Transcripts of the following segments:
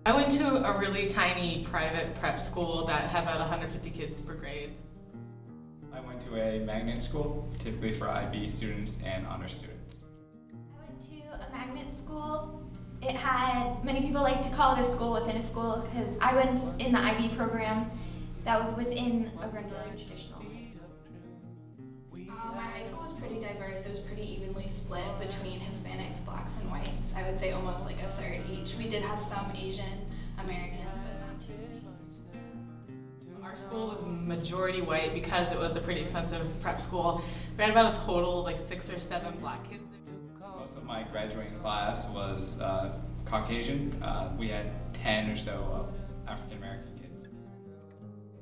I went to a really tiny private prep school that had about 150 kids per grade. I went to a magnet school, typically for IB students and honor students. I went to a magnet school. It had, many people like to call it a school within a school because I was in the IB program that was within a regular traditional high school. My high school was pretty diverse. It was pretty evenly split between Hispanics, blacks, and whites. I would say almost like a third each. We did have some Asian Americans, but not too many. Our school was majority white because it was a pretty expensive prep school. We had about a total of like 6 or 7 black kids. Most of my graduating class was Caucasian. We had 10 or so African American kids.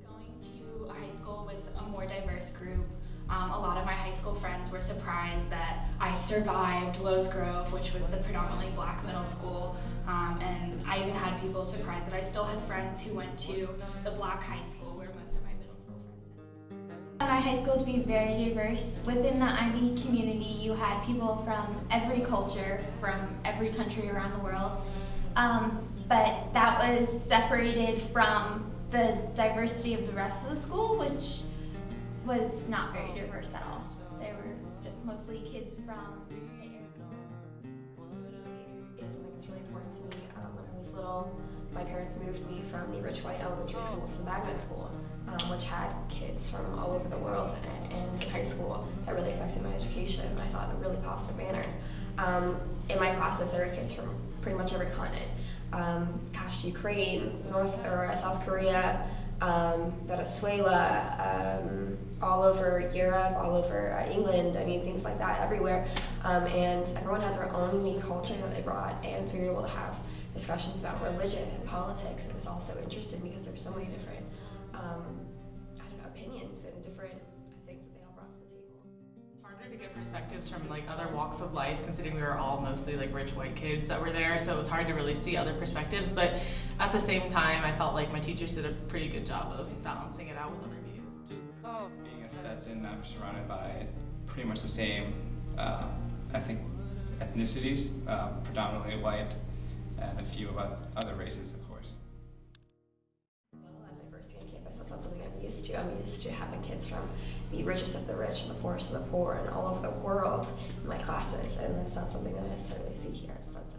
Going to a high school with a more diverse group, a lot of my high school friends were surprised that I survived Lowe's Grove, which was the predominantly black middle school, and I even had people surprised that I still had friends who went to the black high school where most of my middle school friends went. My high school to be very diverse. Within the IB community, you had people from every culture, from every country around the world, but that was separated from the diversity of the rest of the school, which was not very diverse at all. They were just mostly kids from the area. Is something that's really important to me. When I was little, my parents moved me from the rich white elementary school to the magnet school, which had kids from all over the world, and in high school that really affected my education, I thought, in a really positive manner. In my classes, there were kids from pretty much every continent. Ukraine, South Korea, Venezuela, all over Europe, all over England, I mean, things like that, everywhere. And everyone had their own unique culture that they brought, and we were able to have discussions about religion and politics, and it was also interesting because there were so many different opinions and different things that they all brought to the table. Harder to get perspectives from like other walks of life, considering we were all mostly like rich white kids that were there, so it was hard to really see other perspectives, but at the same time I felt like my teachers did a pretty good job of balancing it out with other views. Being at Stetson, I'm surrounded by pretty much the same ethnicities, predominantly white, and a few about other races, of course. A lot of diversity on campus. That's not something I'm used to. I'm used to having kids from the richest of the rich and the poorest of the poor and all over the world in my classes, and that's not something that I necessarily see here. So that's